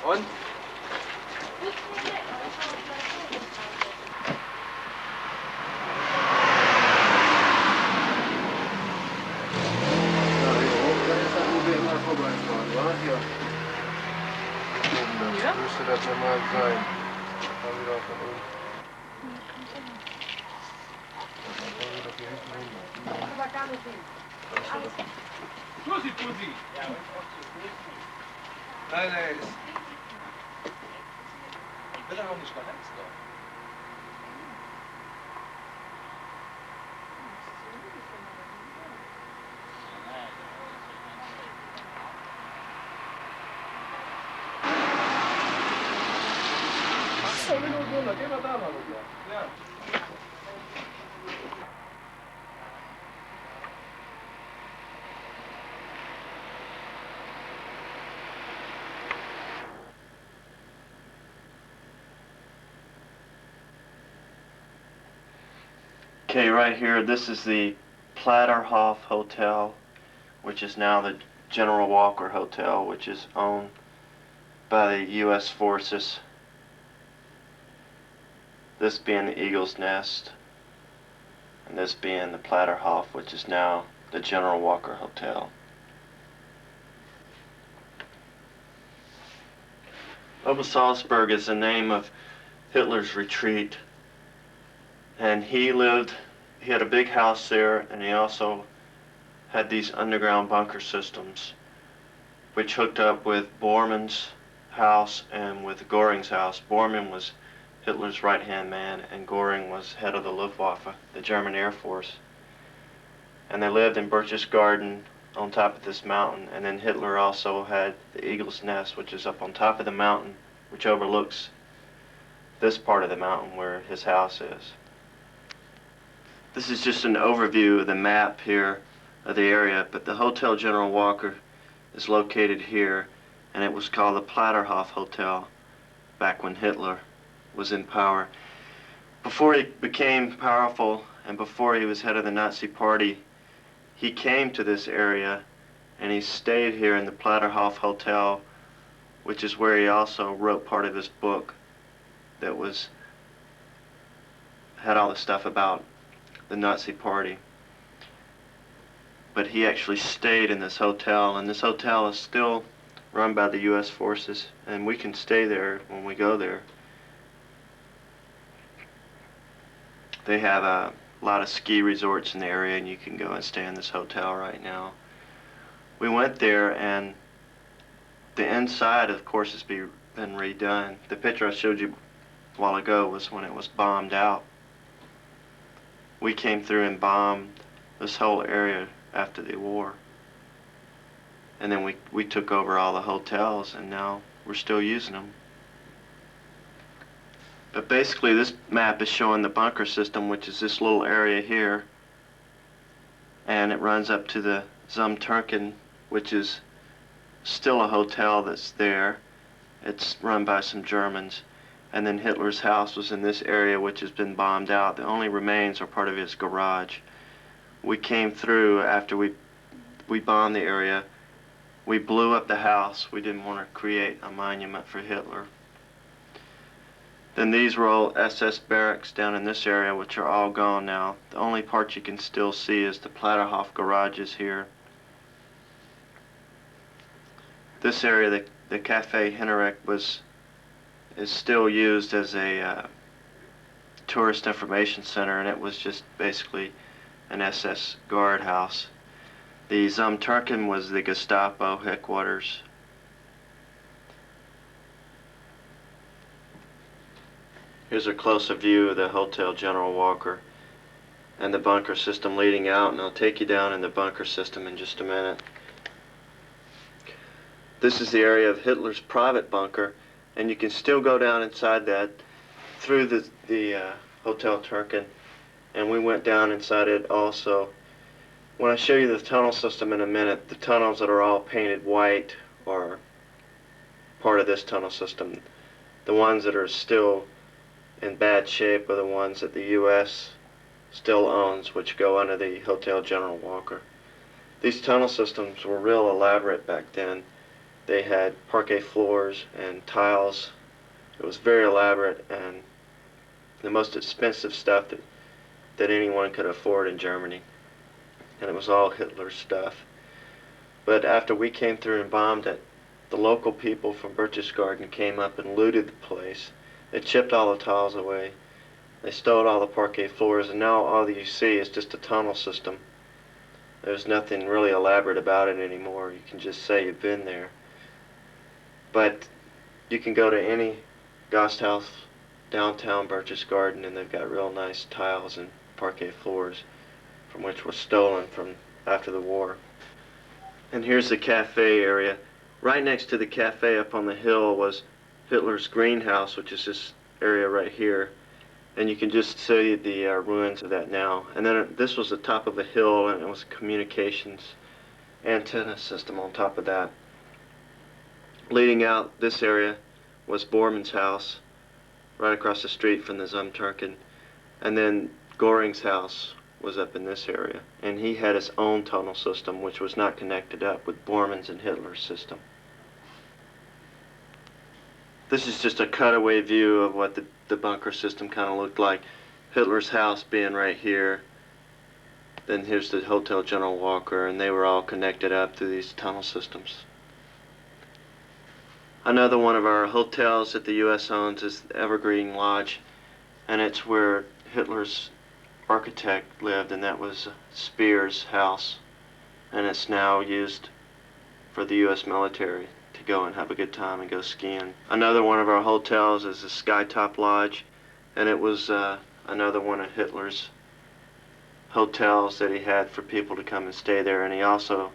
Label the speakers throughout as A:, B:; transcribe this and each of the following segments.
A: Und?
B: Ja?
A: Müsste das normal sein. Da wieder von unten.
B: Aber gar nicht hin.
A: Pussy, Pussy! Nein, nein, ist. Wird aber nicht verletzt, doch. Geh mal da mal rüber. Ja.
C: Okay, right here, this is the Platterhof Hotel, which is now the General Walker Hotel, which is owned by the U.S. Forces. This being the Eagle's Nest, and this being the Platterhof, which is now the General Walker Hotel. Obersalzberg is the name of Hitler's retreat, and he had a big house there, and he also had these underground bunker systems which hooked up with Bormann's house and with Göring's house. Bormann was Hitler's right-hand man, and Göring was head of the Luftwaffe, the German Air Force. And they lived in Birch's Garden on top of this mountain, and then Hitler also had the Eagle's Nest, which is up on top of the mountain, which overlooks this part of the mountain where his house is. This is just an overview of the map here of the area, but the Hotel General Walker is located here, and it was called the Platterhof Hotel back when Hitler was in power. Before he became powerful and before he was head of the Nazi Party, he came to this area and he stayed here in the Platterhof Hotel, which is where he also wrote part of his book that had all the stuff about the Nazi Party. But he actually stayed in this hotel, and this hotel is still run by the U.S. Forces, and we can stay there when we go there. They have a lot of ski resorts in the area, and you can go and stay in this hotel right now. We went there, and the inside, of course, has been redone. The picture I showed you a while ago was when it was bombed out. We came through and bombed this whole area after the war. And then we took over all the hotels, and now we're still using them. But basically this map is showing the bunker system, which is this little area here. And it runs up to the Türken, which is still a hotel that's there. It's run by some Germans. And then Hitler's house was in this area, which has been bombed out. The only remains are part of his garage. We came through after we bombed the area. We blew up the house. We didn't want to create a monument for Hitler. Then these were all SS barracks down in this area, which are all gone now. The only part you can still see is the Platterhof garages here. This area, the Cafe Hinnerich, is still used as a tourist information center, and it was just basically an SS guard house. The Türken was the Gestapo headquarters. Here's a closer view of the Hotel General Walker and the bunker system leading out, and I'll take you down in the bunker system in just a minute. This is the area of Hitler's private bunker, and you can still go down inside that through the Hotel Türken, and we went down inside it also. When I show you the tunnel system in a minute, the tunnels that are all painted white are part of this tunnel system. The ones that are still in bad shape are the ones that the U.S. still owns, which go under the Hotel General Walker. These tunnel systems were real elaborate back then. They had parquet floors and tiles. It was very elaborate and the most expensive stuff that anyone could afford in Germany. And it was all Hitler's stuff. But after we came through and bombed it, the local people from Berchtesgaden came up and looted the place. They chipped all the tiles away. They stole all the parquet floors, and now all that you see is just a tunnel system. There's nothing really elaborate about it anymore. You can just say you've been there. But you can go to any Gasthaus downtown Berchtesgaden, and they've got real nice tiles and parquet floors from which were stolen from after the war. And here's the cafe area. Right next to the cafe up on the hill was Hitler's greenhouse, which is this area right here. And you can just see the ruins of that now. And then this was the top of a hill, and it was a communications antenna system on top of that. Leading out this area was Bormann's house, right across the street from the Türken. And then Göring's house was up in this area. And he had his own tunnel system, which was not connected up with Bormann's and Hitler's system. This is just a cutaway view of what the bunker system kind of looked like. Hitler's house being right here. Then here's the Hotel General Walker, and they were all connected up through these tunnel systems. Another one of our hotels that the U.S. owns is the Evergreen Lodge, and it's where Hitler's architect lived, and that was Speer's house, and it's now used for the U.S. military to go and have a good time and go skiing. Another one of our hotels is the Skytop Lodge, and it was another one of Hitler's hotels that he had for people to come and stay there. And he also,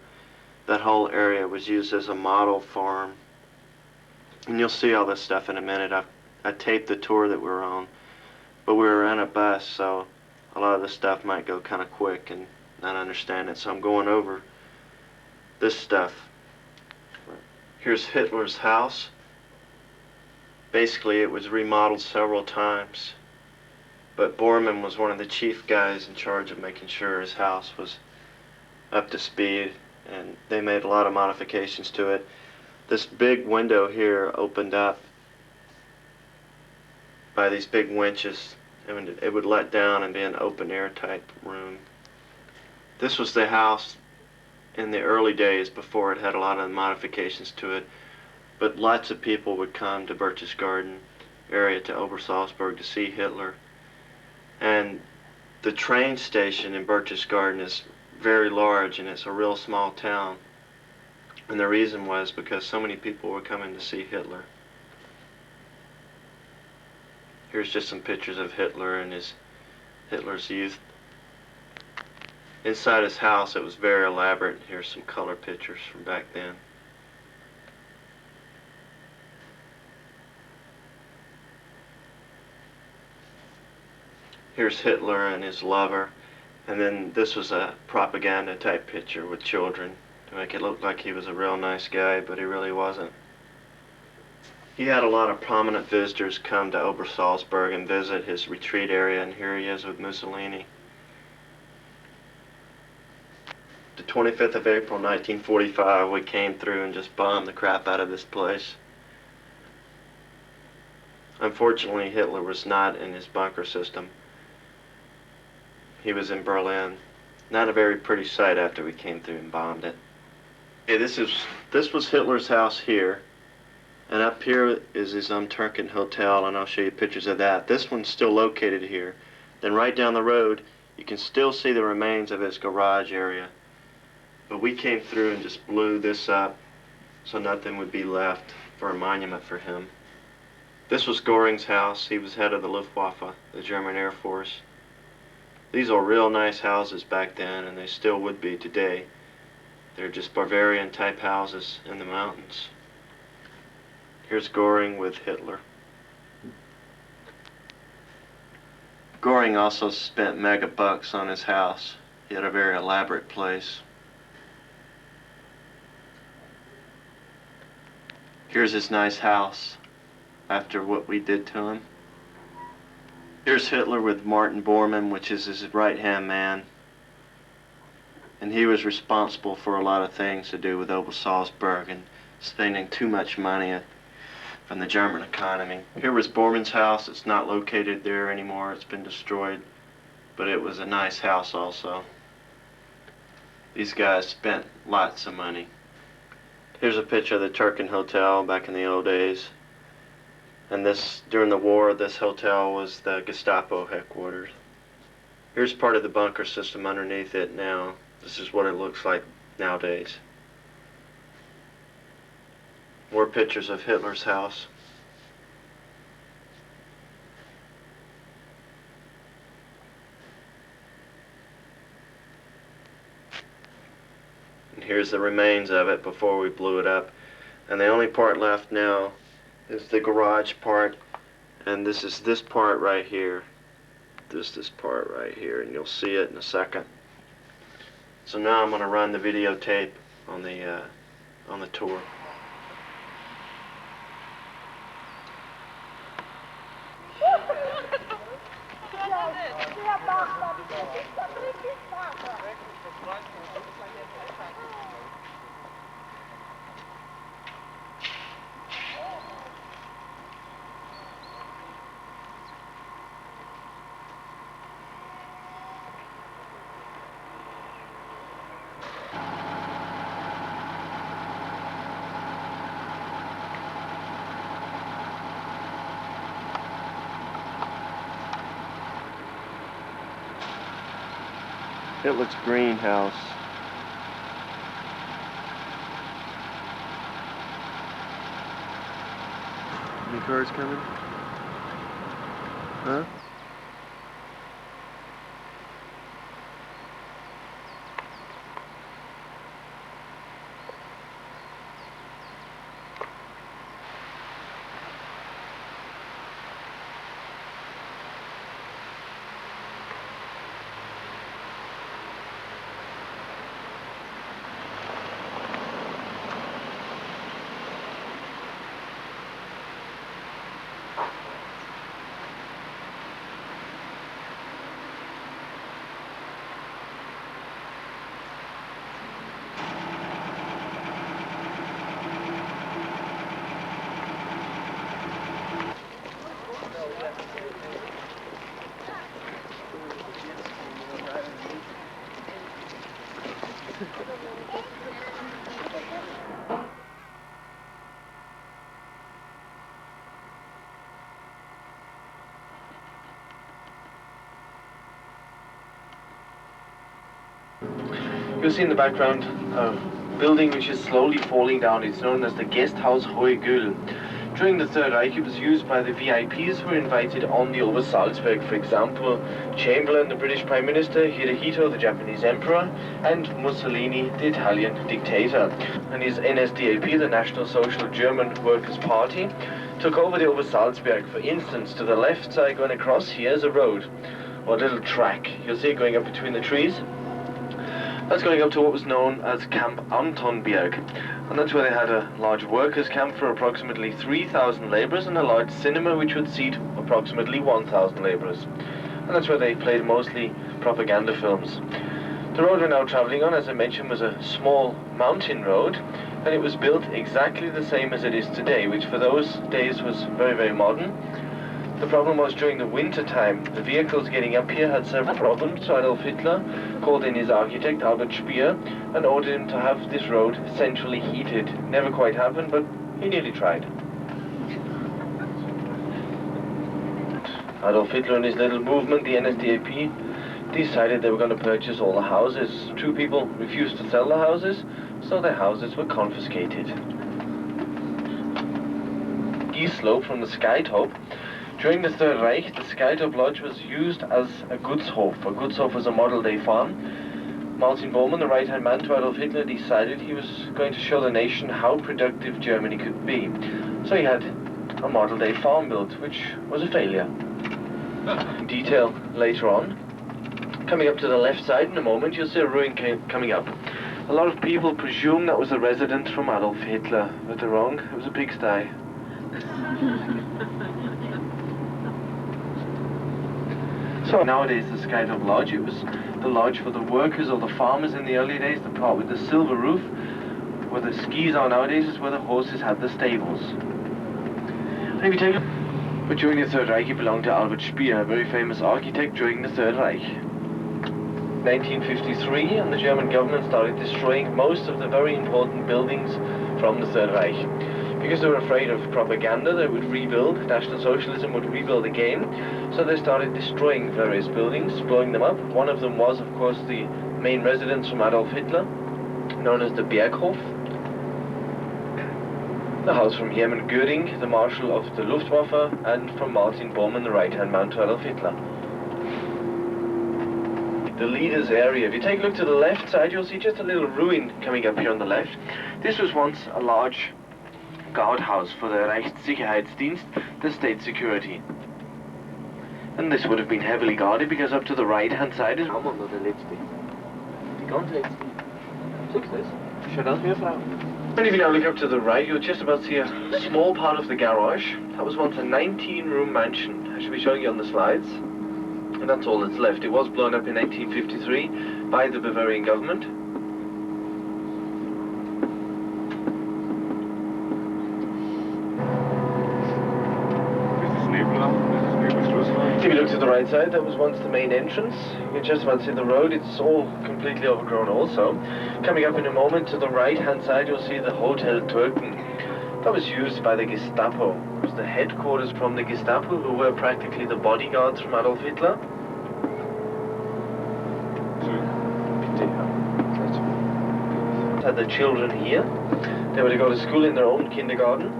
C: that whole area was used as a model farm. And you'll see all this stuff in a minute. I taped the tour that we were on, but we were in a bus, so a lot of this stuff might go kind of quick and not understand it. So I'm going over this stuff. Here's Hitler's house. Basically, it was remodeled several times, but Bormann was one of the chief guys in charge of making sure his house was up to speed, and they made a lot of modifications to it. This big window here opened up by these big winches, and it would let down and be an open air type room. This was the house in the early days before it had a lot of modifications to it, but lots of people would come to Berchtesgaden area, to Obersalzberg, to see Hitler. And the train station in Berchtesgaden is very large, and it's a real small town, and the reason was because so many people were coming to see Hitler. Here's just some pictures of Hitler and Hitler's youth. Inside his house, it was very elaborate. Here's some color pictures from back then. Here's Hitler and his lover, and then this was a propaganda type picture with children to make it look like he was a real nice guy, but he really wasn't. He had a lot of prominent visitors come to Obersalzberg and visit his retreat area, and here he is with Mussolini. The 25th of April 1945, we came through and just bombed the crap out of this place. Unfortunately, Hitler was not in his bunker system. He was in Berlin. Not a very pretty sight after we came through and bombed it. Okay, this was Hitler's house here, and up here is his Türken hotel, and I'll show you pictures of that. This one's still located here. Then right down the road, you can still see the remains of his garage area. But we came through and just blew this up so nothing would be left for a monument for him. This was Göring's house. He was head of the Luftwaffe, the German Air Force. These are real nice houses back then, and they still would be today. They're just Bavarian type houses in the mountains. Here's Göring with Hitler. Göring also spent mega bucks on his house. He had a very elaborate place. Here's his nice house after what we did to him. Here's Hitler with Martin Bormann, which is his right-hand man. and he was responsible for a lot of things to do with Obersalzberg and spending too much money from the German economy. Here was Bormann's house. It's not located there anymore. It's been destroyed, but it was a nice house also. These guys spent lots of money. Here's a picture of the Türken Hotel back in the old days. And this, during the war, this hotel was the Gestapo headquarters. Here's part of the bunker system underneath it now. This is what it looks like nowadays. More pictures of Hitler's house. And here's the remains of it before we blew it up. And the only part left now is the garage part, and this is this part right here. This part right here, and you'll see it in a second. So now I'm going to run the videotape on the tour. Hitler's greenhouse. Any cars coming? Huh?
D: You see in the background a building which is slowly falling down. It's known as the Guest House Hohe Gühl. During the Third Reich, it was used by the VIPs who were invited on the Obersalzberg. For example, Chamberlain, the British Prime Minister, Hirohito, the Japanese Emperor, and Mussolini, the Italian dictator. And his NSDAP, the National Social German Workers' Party, took over the Obersalzberg. For instance, to the left side going across, here's a road, or a little track. You'll see it going up between the trees. That's going up to what was known as Camp Antonberg, and that's where they had a large workers' camp for approximately 3,000 labourers and a large cinema which would seat approximately 1,000 labourers. And that's where they played mostly propaganda films. The road we're now travelling on, as I mentioned, was a small mountain road, and it was built exactly the same as it is today, which for those days was very, very modern. The problem was during the winter time, the vehicles getting up here had several problems, so Adolf Hitler called in his architect, Albert Speer, and ordered him to have this road centrally heated. Never quite happened, but he nearly tried. Adolf Hitler and his little movement, the NSDAP, decided they were going to purchase all the houses. Two people refused to sell the houses, so their houses were confiscated. East slope from the Skytop. During the Third Reich, the Skytop Lodge was used as a Gutshof. A Gutshof was a model-day farm. Martin Bormann, the right-hand man to Adolf Hitler, decided he was going to show the nation how productive Germany could be. So he had a model-day farm built, which was a failure. In detail later on. Coming up to the left side in a moment, you'll see a ruin coming up. A lot of people presume that was a residence from Adolf Hitler, but they're wrong. It was a pigsty. So nowadays the Skytop Lodge, it was the lodge for the workers or the farmers in the early days. The part with the silver roof, where the skis are nowadays, is where the horses had the stables. And if you take a look, but during the Third Reich it belonged to Albert Speer, a very famous architect during the Third Reich. 1953, and the German government started destroying most of the very important buildings from the Third Reich. Because they were afraid of propaganda, they would rebuild, National Socialism would rebuild again, so they started destroying various buildings, blowing them up. One of them was, of course, the main residence from Adolf Hitler, known as the Berghof. The house from Hermann Göring, the Marshal of the Luftwaffe, and from Martin Bormann, the right-hand man to Adolf Hitler. The leaders area. If you take a look to the left side, you'll see just a little ruin coming up here on the left. This was once a large guardhouse for the Reichssicherheitsdienst, the state security. And this would have been heavily guarded because up to the right-hand side is... And if you now look up to the right, you'll just about see a small part of the garage. That was once a 19-room mansion. I should be showing you on the slides. And that's all that's left. It was blown up in 1953 by the Bavarian government. If you look to the right side, that was once the main entrance. You can just about see the road. It's all completely overgrown also. Coming up in a moment to the right-hand side, you'll see the Hotel Türken. That was used by the Gestapo. It was the headquarters from the Gestapo, who were practically the bodyguards from Adolf Hitler. Had the children here. They were to go to school in their own kindergarten.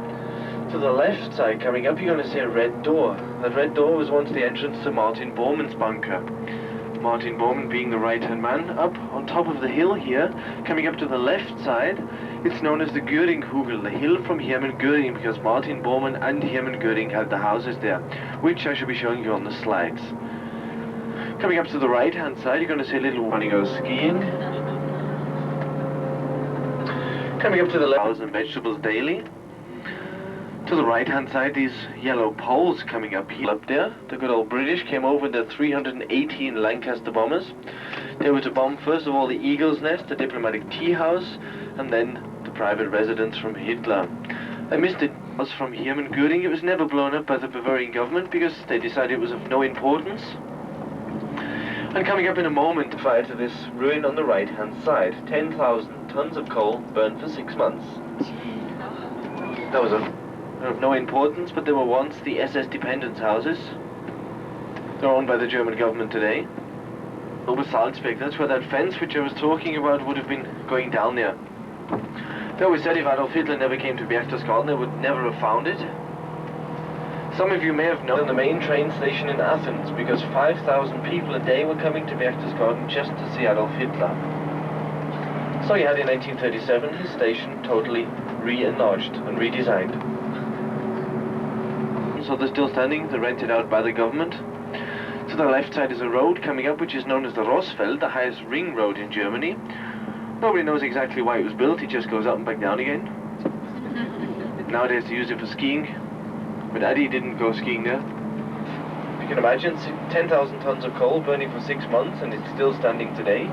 D: To the left side, coming up, you're going to see a red door. That red door was once the entrance to Martin Bormann's bunker. Martin Bormann being the right-hand man. Up on top of the hill here, coming up to the left side, it's known as the Göringhügel, the hill from Hermann Göring, because Martin Bormann and Hermann Göring had the houses there, which I shall be showing you on the slides. Coming up to the right-hand side, you're going to see a little one go skiing. Coming up to the left, and vegetables daily. To the right-hand side, these yellow poles coming up here. Up there, the good old British came over in the 318 Lancaster bombers. They were to bomb first of all the Eagle's Nest, the diplomatic tea house, and then the private residence from Hitler. I missed it. It was from Hermann Göring. It was never blown up by the Bavarian government because they decided it was of no importance. And coming up in a moment, fire to this ruin on the right-hand side. 10,000 tons of coal burned for 6 months. That was of no importance, but they were once the SS dependence houses. They're owned by the German government today. Obersalzberg, that's where that fence which I was talking about would have been going down there. They always said if Adolf Hitler never came to Berchtesgaden, they would never have found it. Some of you may have known the main train station in Athens, because 5,000 people a day were coming to Berchtesgaden just to see Adolf Hitler. So he had in 1937 his station totally re-enlarged and redesigned. So they're still standing, they're rented out by the government. To the left side is a road coming up which is known as the Rossfeld, the highest ring road in Germany. Nobody knows exactly why it was built, it just goes up and back down again. Nowadays they use it for skiing, but Eddie didn't go skiing there. You can imagine 10,000 tons of coal burning for 6 months and it's still standing today.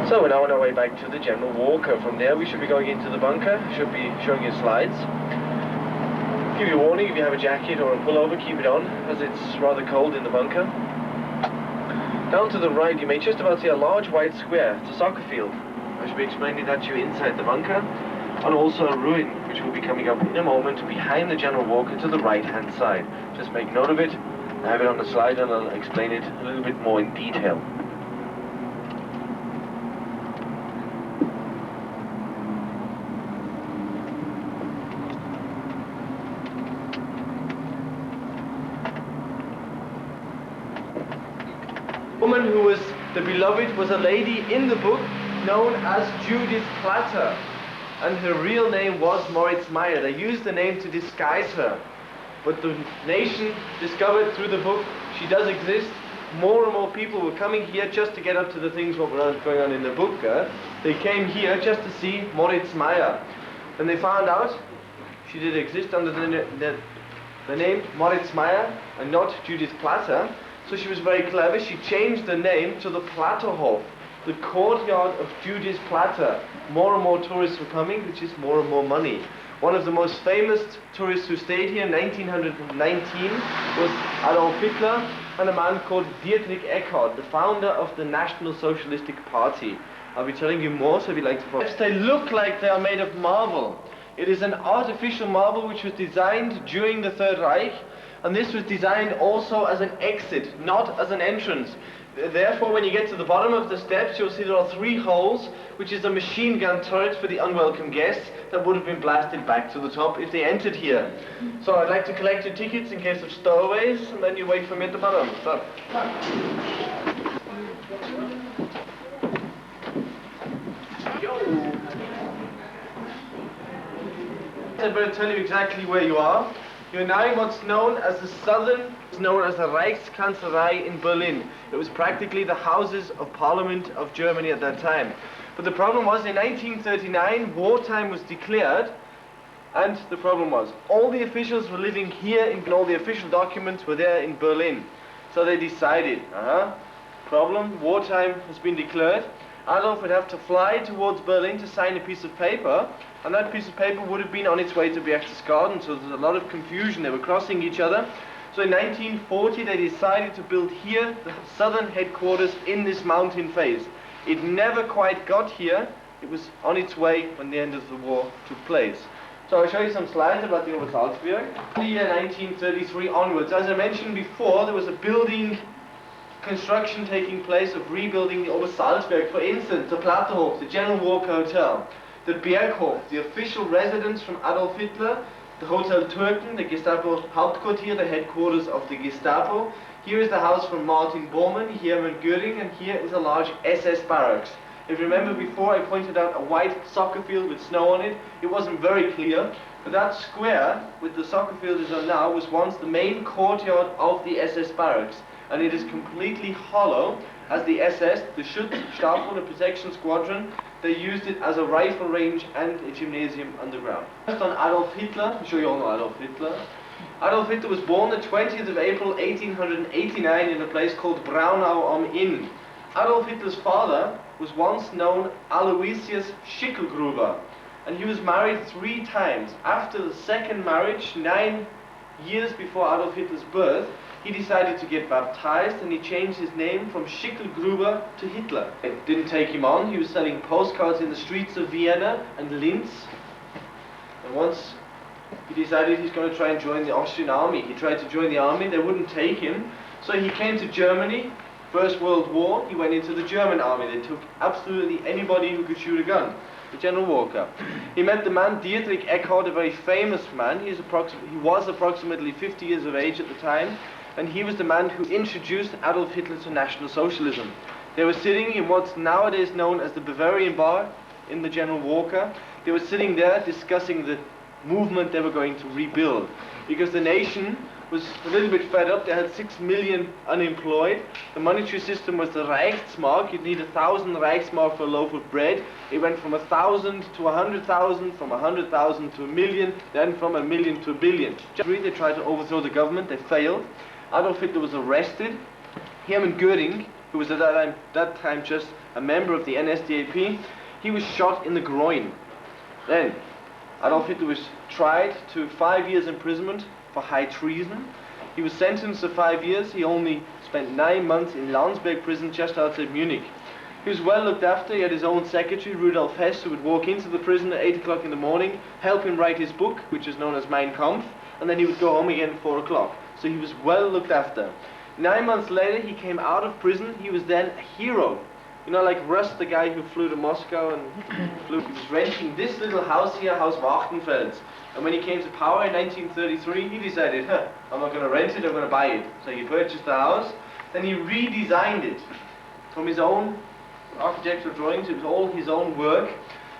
D: So we're now on our way back to the General Walker. From there we should be going into the bunker. Should be showing you slides. Give you a warning, if you have a jacket or a pullover, keep it on, as it's rather cold in the bunker. Down to the right you may just about see a large white square. It's a soccer field. I should be explaining that to you inside the bunker. And also a ruin, which will be coming up in a moment behind the General Walker to the right-hand side. Just make note of it. I have it on the slide and I'll explain it a little bit more in detail. The woman who was the beloved was a lady in the book known as Judith Platter, and her real name was Moritz Meyer. They used the name to disguise her, but the nation discovered through the book she does exist. More and more people were coming here just to get up to the things what were going on in the book. They came here just to see Moritz Meyer, and they found out she did exist under the the name Moritz Meyer and not Judith Platter. So she was very clever. She changed the name to the Platterhof, the courtyard of Judith Platter. More and more tourists were coming, which is more and more money. One of the most famous tourists who stayed here in 1919 was Adolf Hitler and a man called Dietrich Eckart, the founder of the National Socialistic Party. I'll be telling you more, so if you'd like to follow. They look like they are made of marble. It is an artificial marble which was designed during the Third Reich, and this was designed also as an exit, not as an entrance. Therefore, when you get to the bottom of the steps, you'll see there are 3 holes, which is a machine gun turret for the unwelcome guests that would have been blasted back to the top if they entered here. So I'd like to collect your tickets in case of stowaways, and then you wait for me at the bottom. So. I better tell you exactly where you are. You're now in what's known as the southern, known as the Reichskanzlei in Berlin. It was practically the Houses of Parliament of Germany at that time. But the problem was, in 1939, wartime was declared, and the problem was, all the officials were living here, and all the official documents were there in Berlin. So they decided, problem, wartime has been declared. Adolf would have to fly towards Berlin to sign a piece of paper, and that piece of paper would have been on its way to Berchtesgaden, so there's a lot of confusion. They were crossing each other. So in 1940 they decided to build here the southern headquarters in this mountain phase. It never quite got here. It was on its way when the end of the war took place. So I'll show you some slides about the Obersalzberg. The year 1933 onwards, as I mentioned before, there was a building construction taking place of rebuilding the Obersalzberg. For instance, the Platterhof, the General Walker Hotel, the Berghof, the official residence from Adolf Hitler, the Hotel Türken, the Gestapo Hauptquartier, the headquarters of the Gestapo. Here is the house from Martin Bormann, Hermann Göring, and here is a large SS barracks. If you remember before, I pointed out a white soccer field with snow on it. It wasn't very clear, but that square with the soccer field is on now was once the main courtyard of the SS barracks, and it is completely hollow, as the SS, the Schutzstaffel, the protection squadron, they used it as a rifle range and a gymnasium underground. First on Adolf Hitler, I'm sure you all know Adolf Hitler. Adolf Hitler was born the 20th of April 1889 in a place called Braunau am Inn. Adolf Hitler's father was once known Aloysius Schicklgruber, and he was married 3 times. After the second marriage, 9 years before Adolf Hitler's birth, he decided to get baptized, and he changed his name from Schicklgruber to Hitler. It didn't take him on. He was selling postcards in the streets of Vienna and Linz, and once he decided he's going to try and join the Austrian army. He tried to join the army, they wouldn't take him, so he came to Germany. First World War, he went into the German army. They took absolutely anybody who could shoot a gun, the General Walker. He met the man Dietrich Eckart, a very famous man. He was approximately 50 years of age at the time, and he was the man who introduced Adolf Hitler to National Socialism. They were sitting in what's nowadays known as the Bavarian Bar in the General Walker. They were sitting there discussing the movement they were going to rebuild, because the nation was a little bit fed up. They had 6 million unemployed. The monetary system was the Reichsmark. You'd need 1,000 Reichsmark for a loaf of bread. It went from 1,000 to 100,000, from 100,000 to 1,000,000, then from 1,000,000 to 1,000,000,000. They tried to overthrow the government. They failed. Adolf Hitler was arrested. Hermann Göring, who was at that time just a member of the NSDAP, he was shot in the groin. Then Adolf Hitler was tried to 5 years imprisonment for high treason. He was sentenced to 5 years. He only spent 9 months in Landsberg prison just outside Munich. He was well looked after. He had his own secretary, Rudolf Hess, who would walk into the prison at 8 o'clock in the morning, help him write his book, which is known as Mein Kampf, and then he would go home again at 4 o'clock. So he was well looked after. 9 months later, he came out of prison. He was then a hero. You know, like Russ, the guy who flew to Moscow and he was renting this little house here, Haus Wachtenfels. And when he came to power in 1933, he decided, I'm not going to rent it, I'm going to buy it. So he purchased the house, then he redesigned it from his own architectural drawings. It was all his own work.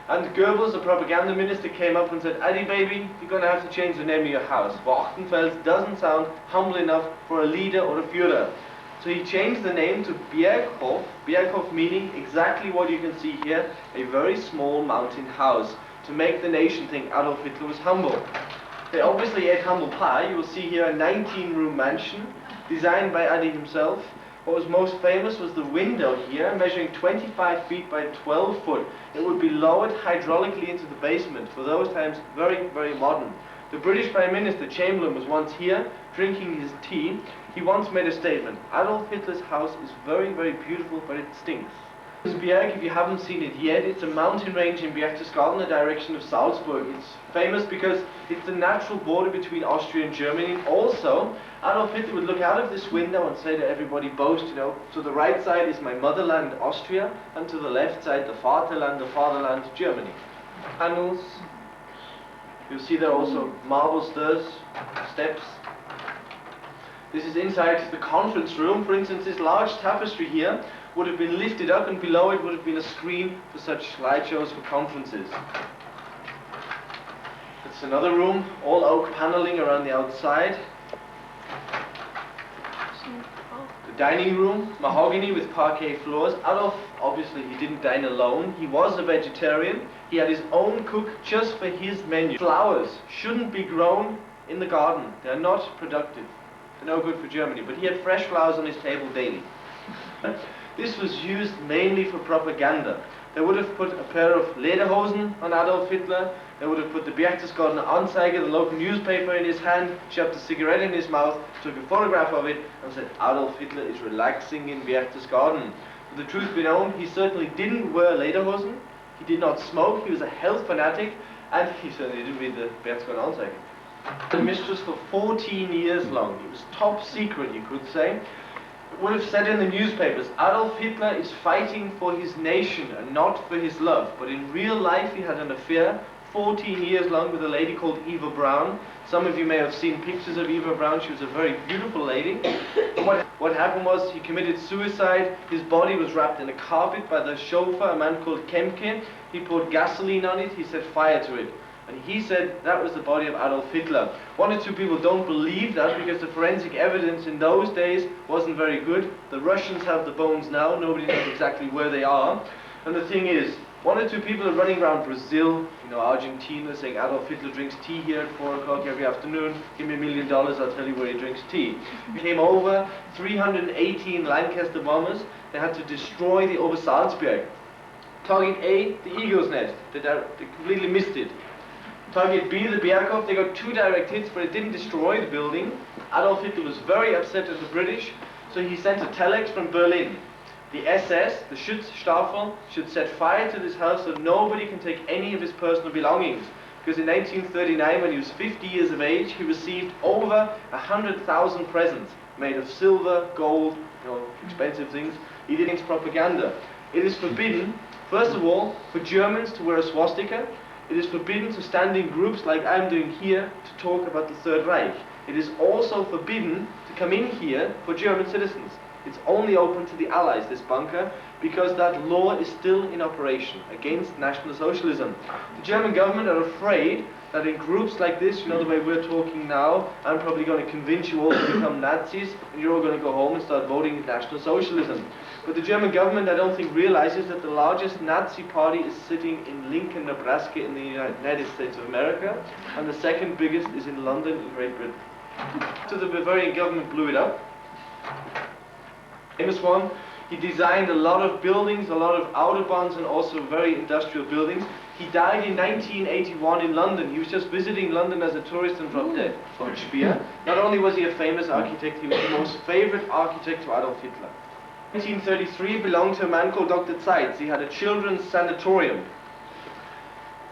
D: And Goebbels, the propaganda minister, came up and said, Addy baby, you're going to have to change the name of your house. Wachtenfels doesn't sound humble enough for a leader or a Führer. So he changed the name to Berghof, Berghof meaning exactly what you can see here, a very small mountain house, to make the nation think Adolf Hitler was humble. They obviously ate humble pie. You will see here a 19-room mansion designed by Adi himself. What was most famous was the window here, measuring 25 feet by 12 foot. It would be lowered hydraulically into the basement. For those times, very, very modern. The British Prime Minister Chamberlain was once here, drinking his tea. He once made a statement: Adolf Hitler's house is very, very beautiful, but it stinks. Berg, if you haven't seen it yet, it's a mountain range in Berchtesgaden in the direction of Salzburg. It's famous because it's the natural border between Austria and Germany. Also, Adolf Hitler would look out of this window and say to everybody, boast, you know, to the right side is my motherland, Austria, and to the left side, the fatherland, Germany. Panels. You'll see there also marble stairs, steps. This is inside the conference room. For instance, this large tapestry here would have been lifted up, and below it would have been a screen for such slideshows for conferences. It's another room, all oak paneling around the outside. The dining room, mahogany with parquet floors. Adolf, obviously he didn't dine alone. He was a vegetarian. He had his own cook just for his menu. Flowers shouldn't be grown in the garden. They're not productive. They're no good for Germany. But he had fresh flowers on his table daily. This was used mainly for propaganda. They would have put a pair of lederhosen on Adolf Hitler. They would have put the Berchtesgadener Anzeiger, the local newspaper, in his hand, shoved a cigarette in his mouth, took a photograph of it, and said, Adolf Hitler is relaxing in Berchtesgaden. But the truth be known, he certainly didn't wear lederhosen. He did not smoke. He was a health fanatic, and he certainly didn't read the Berchtesgadener Anzeiger. The mistress for 14 years long. It was top secret, you could say. Would have said in the newspapers, Adolf Hitler is fighting for his nation and not for his love. But in real life he had an affair 14 years long with a lady called Eva Braun. Some of you may have seen pictures of Eva Braun. She was a very beautiful lady. What happened was he committed suicide. His body was wrapped in a carpet by the chauffeur, a man called Kemke. He poured gasoline on it. He set fire to it. And he said that was the body of Adolf Hitler. One or two people don't believe that because the forensic evidence in those days wasn't very good. The Russians have the bones now. Nobody knows exactly where they are. And the thing is, one or two people are running around Brazil, you know, Argentina, saying Adolf Hitler drinks tea here at 4 o'clock every afternoon. Give me $1 million, I'll tell you where he drinks tea. He came over, 318 Lancaster bombers. They had to destroy the Obersalzberg. Target A, the Eagle's Nest. They completely missed it. Target B, the Berghof, they got 2 direct hits, but it didn't destroy the building. Adolf Hitler was very upset at the British, so he sent a telex from Berlin. The SS, the Schutzstaffel, should set fire to this house so nobody can take any of his personal belongings. Because in 1939, when he was 50 years of age, he received over 100,000 presents made of silver, gold, you know, expensive things. He did against propaganda. It is forbidden, first of all, for Germans to wear a swastika. It is forbidden to stand in groups like I'm doing here to talk about the Third Reich. It is also forbidden to come in here for German citizens. It's only open to the Allies, this bunker, because that law is still in operation against National Socialism. The German government are afraid that in groups like this, you know, the way we're talking now, I'm probably going to convince you all to become Nazis, and you're all going to go home and start voting National Socialism. But the German government, I don't think, realizes that the largest Nazi party is sitting in Lincoln, Nebraska in the United States of America, and the second biggest is in London in Great Britain. So the Bavarian government blew it up. Famous one. He designed a lot of buildings, a lot of autobahns, and also very industrial buildings. He died in 1981 in London. He was just visiting London as a tourist and dropped dead from Speer. Not only was he a famous architect, he was the most favorite architect to Adolf Hitler. 1933 belonged to a man called Dr. Zeitz. He had a children's sanatorium.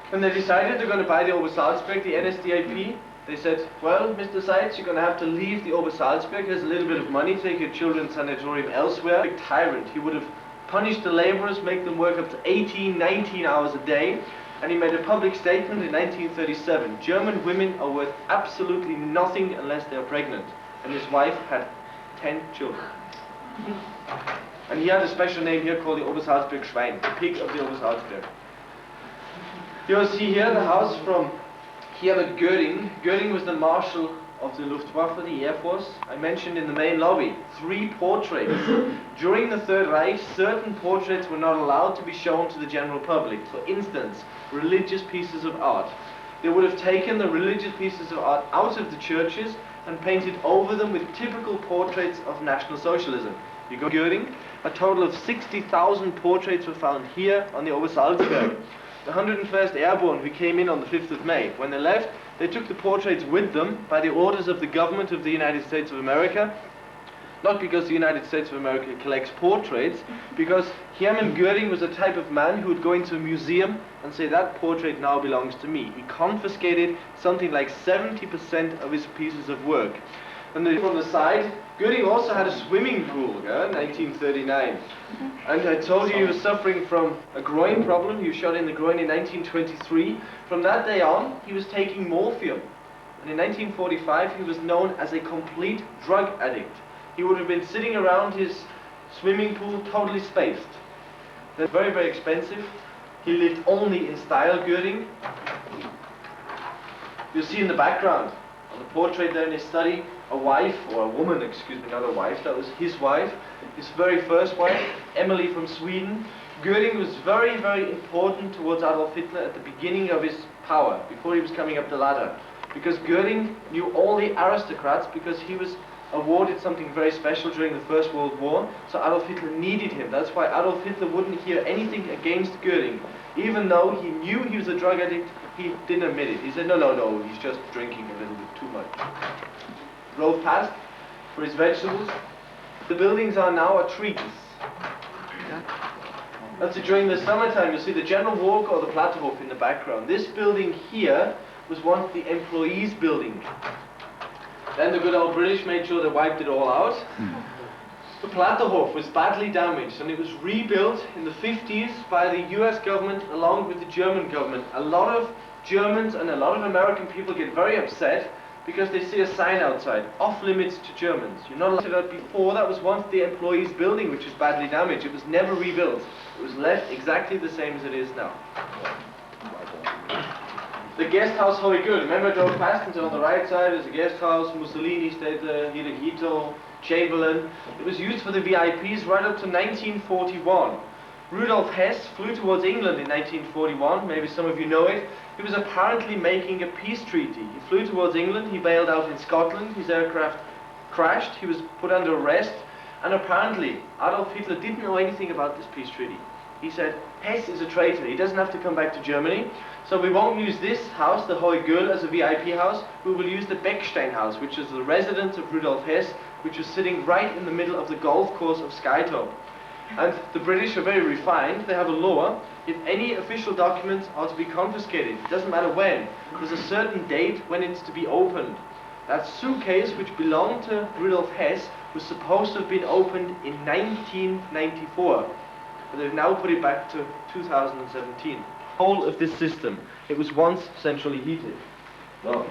D: When they decided they're going to buy the Obersalzberg, the NSDAP, they said, well, Mr. Zeitz, you're going to have to leave the Obersalzberg. Here's a little bit of money. Take your children's sanatorium elsewhere. Big tyrant. He would have punished the laborers, make them work up to 18, 19 hours a day. And he made a public statement in 1937. German women are worth absolutely nothing unless they're pregnant. And his wife had 10 children. And he had a special name here called the Obersalzberg Schwein, the pig of the Obersalzberg. You'll see here the house from Herbert Göring. Göring was the Marshal of the Luftwaffe, the Air Force. I mentioned in the main lobby 3 portraits. During the Third Reich, certain portraits were not allowed to be shown to the general public. For instance, religious pieces of art. They would have taken the religious pieces of art out of the churches and painted over them with typical portraits of National Socialism. You go to Göring, a total of 60,000 portraits were found here on the Obersalzberg. The 101st Airborne, who came in on the 5th of May, when they left, they took the portraits with them by the orders of the government of the United States of America. Not because the United States of America collects portraits, because Hermann Göring was a type of man who would go into a museum and say, that portrait now belongs to me. He confiscated something like 70% of his pieces of work. And from the side, Göring also had a swimming pool, in 1939. And I told you he was suffering from a groin problem. He was shot in the groin in 1923. From that day on, he was taking morphine. And in 1945, he was known as a complete drug addict. He would have been sitting around his swimming pool totally spaced. They're very, very expensive. He lived only in style, Göring. You'll see in the background, on the portrait there in his study, a wife, or a woman, excuse me, not a wife, that was his wife, his very first wife, Emily from Sweden. Göring was very, very important towards Adolf Hitler at the beginning of his power, before he was coming up the ladder. Because Göring knew all the aristocrats, because he was awarded something very special during the First World War, so Adolf Hitler needed him. That's why Adolf Hitler wouldn't hear anything against Göring. Even though he knew he was a drug addict, he didn't admit it. He said, no, he's just drinking a little bit too much. Drove past for his vegetables. The buildings are now a trees. That's during the summertime. You see the General Walk or the Platterhof in the background. This building here was once the employees' building. Then the good old British made sure they wiped it all out. The Platterhof was badly damaged and it was rebuilt in the 50s by the US government along with the German government. A lot of Germans and a lot of American people get very upset because they see a sign outside, off limits to Germans. You're not allowed to do that before. That was once the employees' building, which was badly damaged. It was never rebuilt. It was left exactly the same as it is now. The guest house Hohe Güll. Remember I drove past and on the right side is a guest house. Mussolini stayed there, Hirohito, Chamberlain. It was used for the VIPs right up to 1941. Rudolf Hess flew towards England in 1941. Maybe some of you know it. He was apparently making a peace treaty. He flew towards England. He bailed out in Scotland. His aircraft crashed. He was put under arrest. And apparently Adolf Hitler didn't know anything about this peace treaty. He said, Hess is a traitor. He doesn't have to come back to Germany. So we won't use this house, the Hohe Güll, as a VIP house. We will use the Beckstein house, which is the residence of Rudolf Hess, which is sitting right in the middle of the golf course of Skytop. And the British are very refined. They have a law. If any official documents are to be confiscated, it doesn't matter when, there's a certain date when it's to be opened. That suitcase, which belonged to Rudolf Hess, was supposed to have been opened in 1994. But they've now put it back to 2017. Whole of this system, it was once centrally heated. No.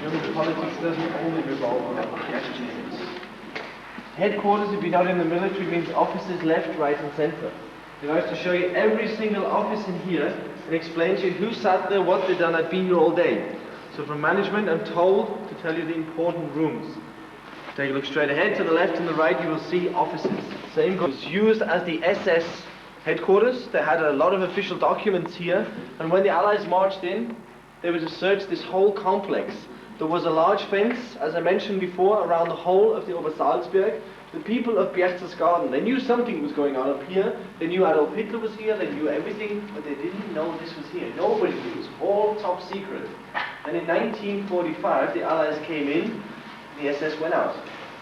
D: German politics doesn't only revolve around questions. Headquarters, if you're not in the military, means offices left, right and center. I have to show you every single office in here and explain to you who sat there, what they've done. I've been here all day. So from management, I'm told to tell you the important rooms. Take a look straight ahead. To the left and the right, you will see offices. Same was used as the SS headquarters. They had a lot of official documents here. And when the Allies marched in, they were to search this whole complex. There was a large fence, as I mentioned before, around the whole of the Obersalzberg. The people of Berchtesgaden, they knew something was going on up here. They knew Adolf Hitler was here. They knew everything, but they didn't know this was here. Nobody knew. It was all top secret. And in 1945, the Allies came in. The SS went out.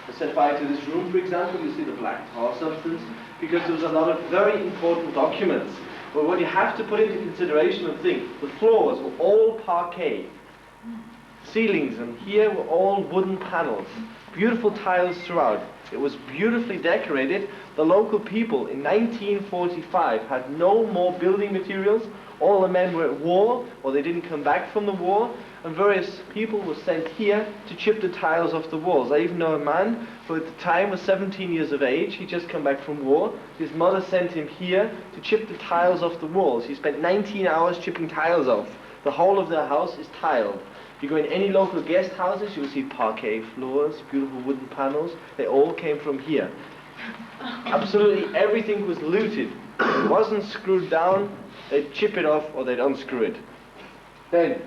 D: They set fire to this room, for example. You see the black tar substance, because there was a lot of very important documents. But what you have to put into consideration and think, the floors were all parquet. Ceilings and here were all wooden panels. Beautiful tiles throughout. It was beautifully decorated. The local people in 1945 had no more building materials. All the men were at war, or they didn't come back from the war, and various people were sent here to chip the tiles off the walls. I even know a man who at the time was 17 years of age. He'd just come back from war. His mother sent him here to chip the tiles off the walls. He spent 19 hours chipping tiles off. The whole of their house is tiled. If you go in any local guest houses, you'll see parquet floors, beautiful wooden panels. They all came from here. Absolutely everything was looted. If it wasn't screwed down, they'd chip it off or they'd unscrew it. Then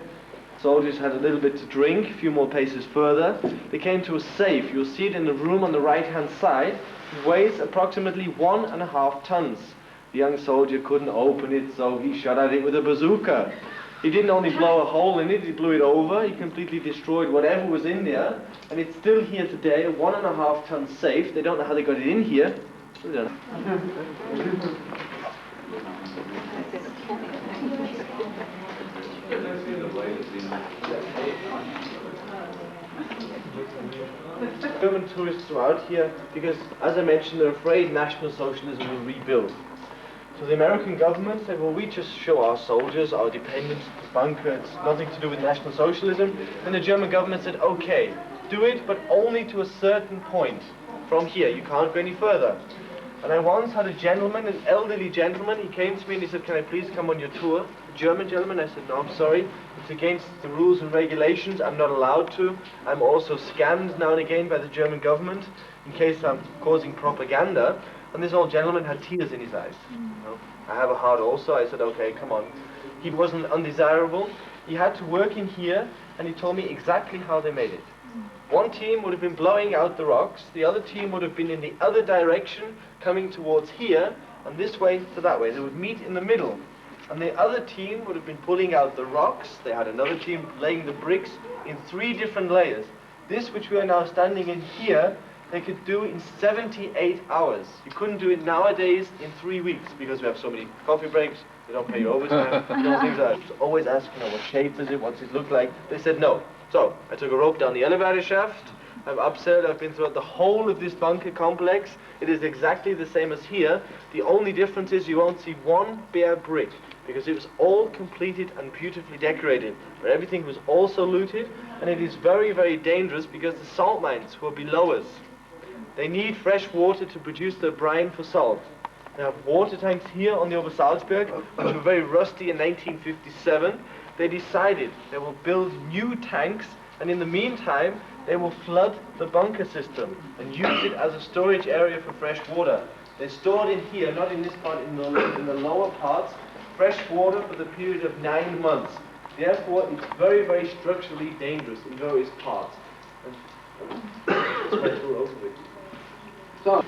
D: soldiers had a little bit to drink, a few more paces further. They came to a safe. You'll see it in the room on the right-hand side. It weighs approximately 1.5 tons. The young soldier couldn't open it, so he shot at it with a bazooka. He didn't only blow a hole in it, he blew it over. He completely destroyed whatever was in there. And it's still here today, a 1.5 ton safe. They don't know how they got it in here. They don't know. German tourists are out here because, as I mentioned, they're afraid National Socialism will rebuild. So the American government said, well, we just show our soldiers, our dependents, the bunker, it's nothing to do with National Socialism. And the German government said, okay, do it, but only to a certain point. From here, you can't go any further. And I once had a gentleman, an elderly gentleman, he came to me and he said, can I please come on your tour? A German gentleman. I said, no, I'm sorry. It's against the rules and regulations. I'm not allowed to. I'm also scanned now and again by the German government in case I'm causing propaganda. And this old gentleman had tears in his eyes. You know, I have a heart also. I said, okay, come on. He wasn't undesirable. He had to work in here and he told me exactly how they made it. One team would have been blowing out the rocks, the other team would have been in the other direction, coming towards here, and this way to that way. They would meet in the middle. And the other team would have been pulling out the rocks. They had another team laying the bricks in 3 different layers. This, which we are now standing in here, they could do in 78 hours. You couldn't do it nowadays in 3 weeks because we have so many coffee breaks, they don't pay you overtime, you know, things like that. So always ask, you know, what shape is it, what's it look like? They said no. So I took a rope down the elevator shaft. I've upsailed, I've been throughout the whole of this bunker complex. It is exactly the same as here. The only difference is you won't see one bare brick because it was all completed and beautifully decorated. But everything was also looted, and it is very, very dangerous because the salt mines were below us. They need fresh water to produce their brine for salt. They have water tanks here on the Obersalzberg, which were very rusty in 1957. They decided they will build new tanks, and in the meantime they will flood the bunker system and use it as a storage area for fresh water. They stored in here, not in this part, in the lower parts, fresh water for the period of 9 months. Therefore, it's very, very structurally dangerous in various parts. And that's my tour over with. So.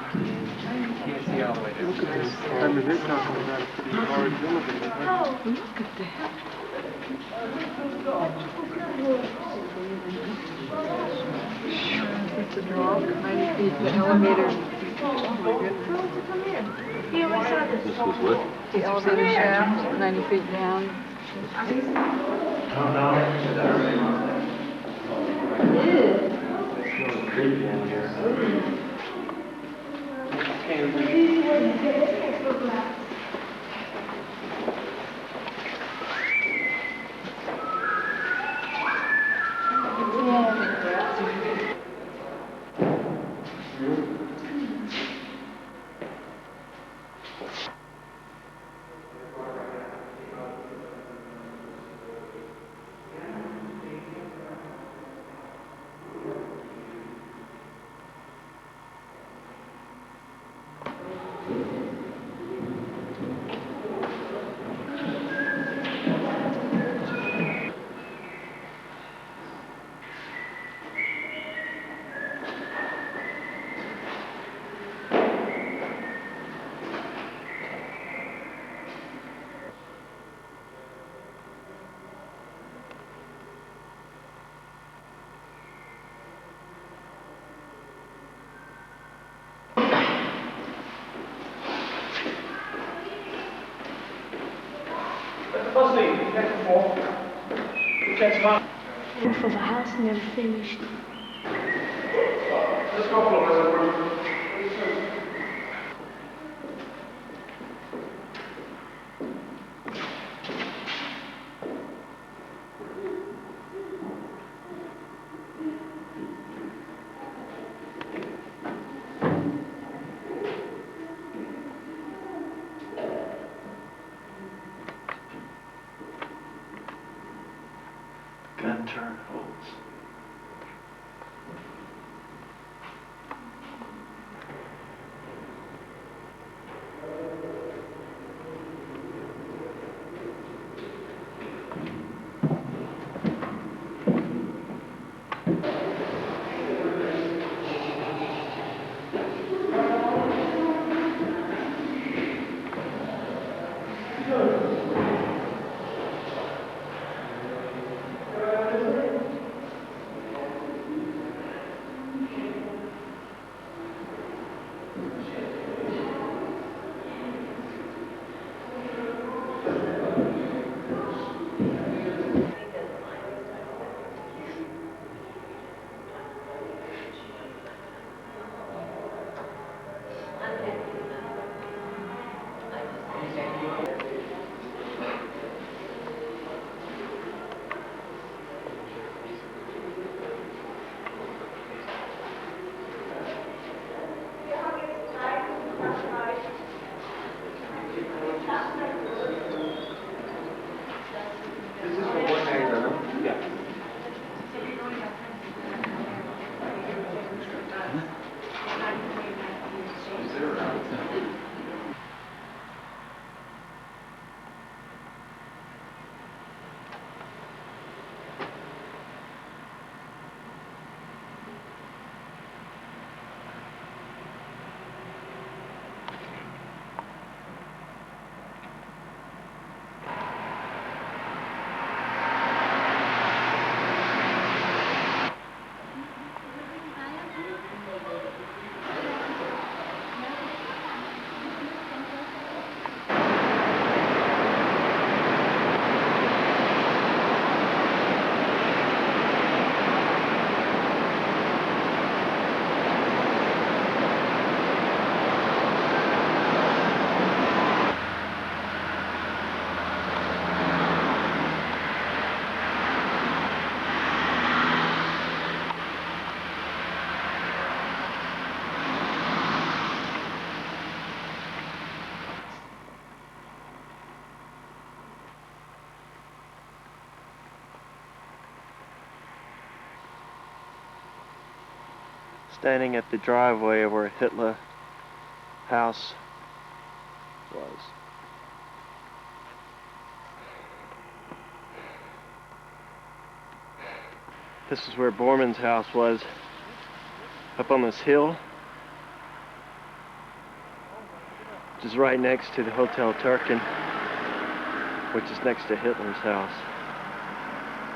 B: Can't see all the way down. Look at this. I mean, they're talking about a pretty large elevator. Oh, look at that. It's a drop, 90 feet, the elevator. Oh my goodness. Come here. Here, I saw this. This was what? The elevator shaft, 90 feet down.
C: It's creepy in here.
E: Roof of a house never finished.
A: Let's go for it.
C: Gun turn holes. Standing at the driveway where Hitler house was. This is where Bormann's house was, up on this hill, which is right next to the Hotel Türken, which is next to Hitler's house,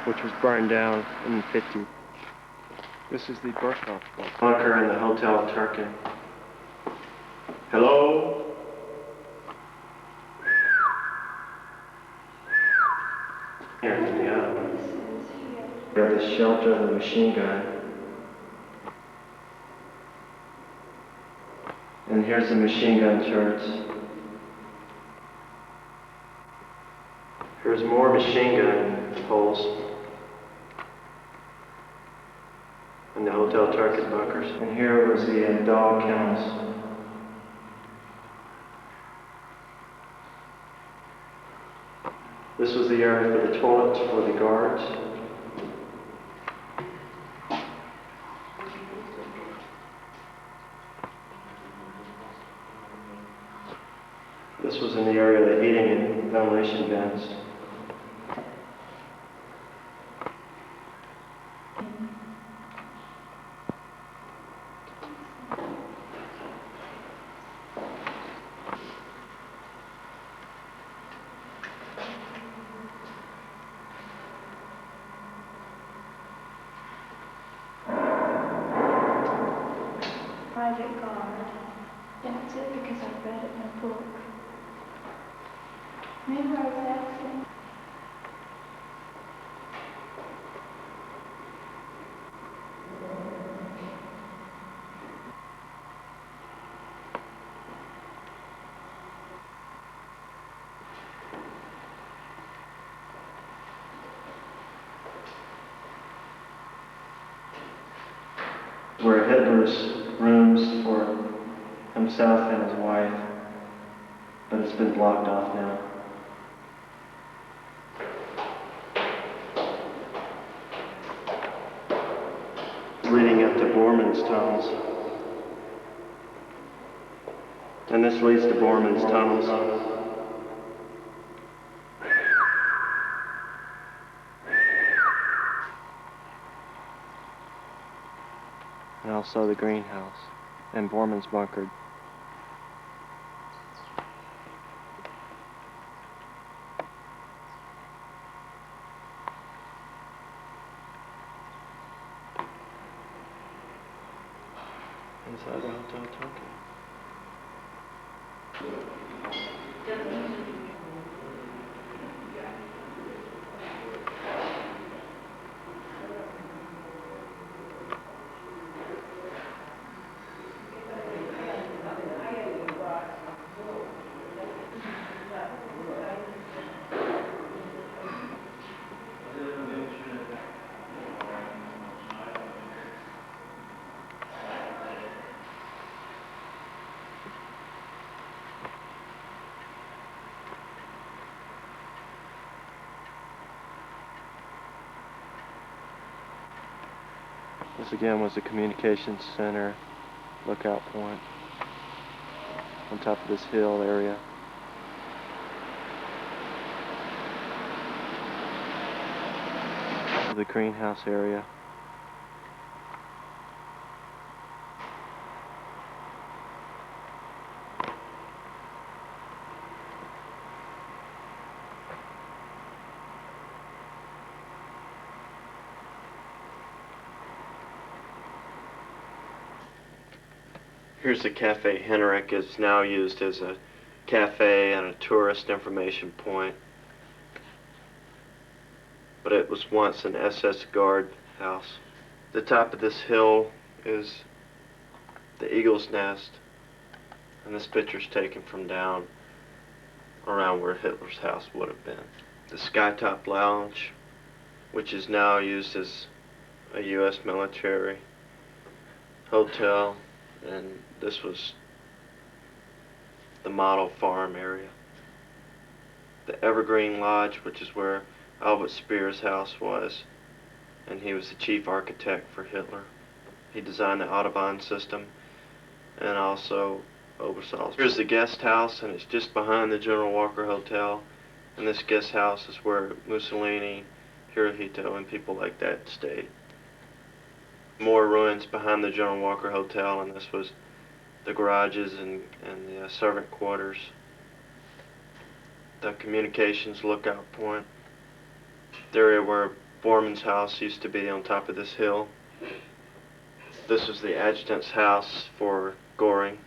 C: which was burned down in the 50s. This is the Platterhof bunker in the Hotel Türken. Hello? Here from the other one. We got the shelter of the machine gun. And here's the machine gun turrets. Here's more machine gun holes in the Hotel Türken bunkers. And here was the dog kennels. This was the area for the toilets for the guards. This was in the area of the heating and ventilation vents.
E: Private guard. That's it because I've read it in a book. Memorize everything.
C: Were Hitler's rooms for himself and his wife, but it's been blocked off now. Leading up to Bormann's tunnels. And this leads to Bormann's tunnels. And also the greenhouse and Bormann's bunker. Inside the Hotel Türken. This again was the communications center, lookout point, on top of this hill area. The greenhouse area. Here's the Cafe Henrik. It's now used as a cafe and a tourist information point. But it was once an SS guard house. The top of this hill is the Eagle's Nest, and this picture's taken from down around where Hitler's house would have been. The Skytop Lounge, which is now used as a U.S. military hotel, and this was the model farm area. The Evergreen Lodge, which is where Albert Speer's house was, and he was the chief architect for Hitler. He designed the Autobahn system and also Obersalzberg. Here's the guest house, and it's just behind the General Walker Hotel. And this guest house is where Mussolini, Hirohito, and people like that stayed. More ruins behind the General Walker Hotel, and this was the garages and the servant quarters. The communications lookout point. The area where Bormann's house used to be on top of this hill. This was the adjutant's house for Göring.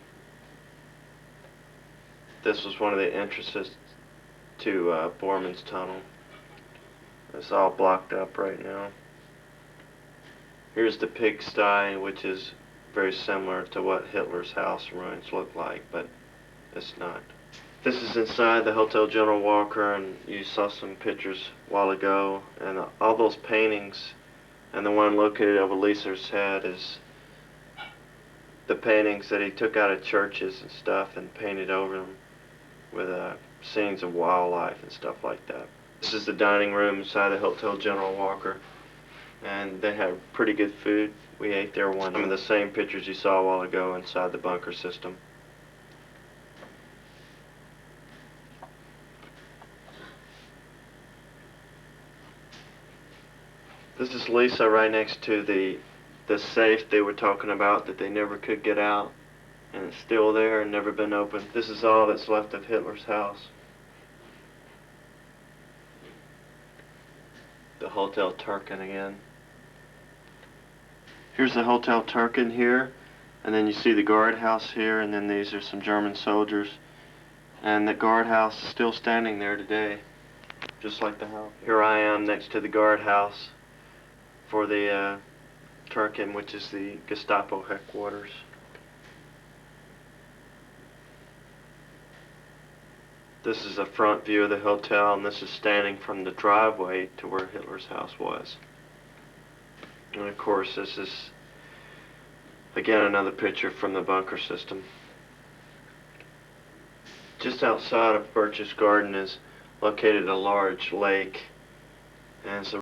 C: This was one of the entrances to Bormann's tunnel. It's all blocked up right now. Here's the pigsty, which is very similar to what Hitler's house ruins look like, but it's not. This is inside the Hotel General Walker, and you saw some pictures a while ago, and all those paintings, and the one located over Liesler's head is the paintings that he took out of churches and stuff and painted over them with scenes of wildlife and stuff like that. This is the dining room inside the Hotel General Walker, and they have pretty good food. We ate there one night. Some of the same pictures you saw a while ago inside the bunker system. This is Lisa right next to the safe they were talking about that they never could get out, and it's still there and never been opened. This is all that's left of Hitler's house. The Hotel Türken again. Here's the Hotel Türken here, and then you see the guardhouse here, and then these are some German soldiers, and the guardhouse is still standing there today, just like the house. Here I am next to the guardhouse for the Türken, which is the Gestapo headquarters. This is a front view of the hotel, and this is standing from the driveway to where Hitler's house was. And of course, this is again another picture from the bunker system. Just outside of Birch's Garden is located a large lake, and it's a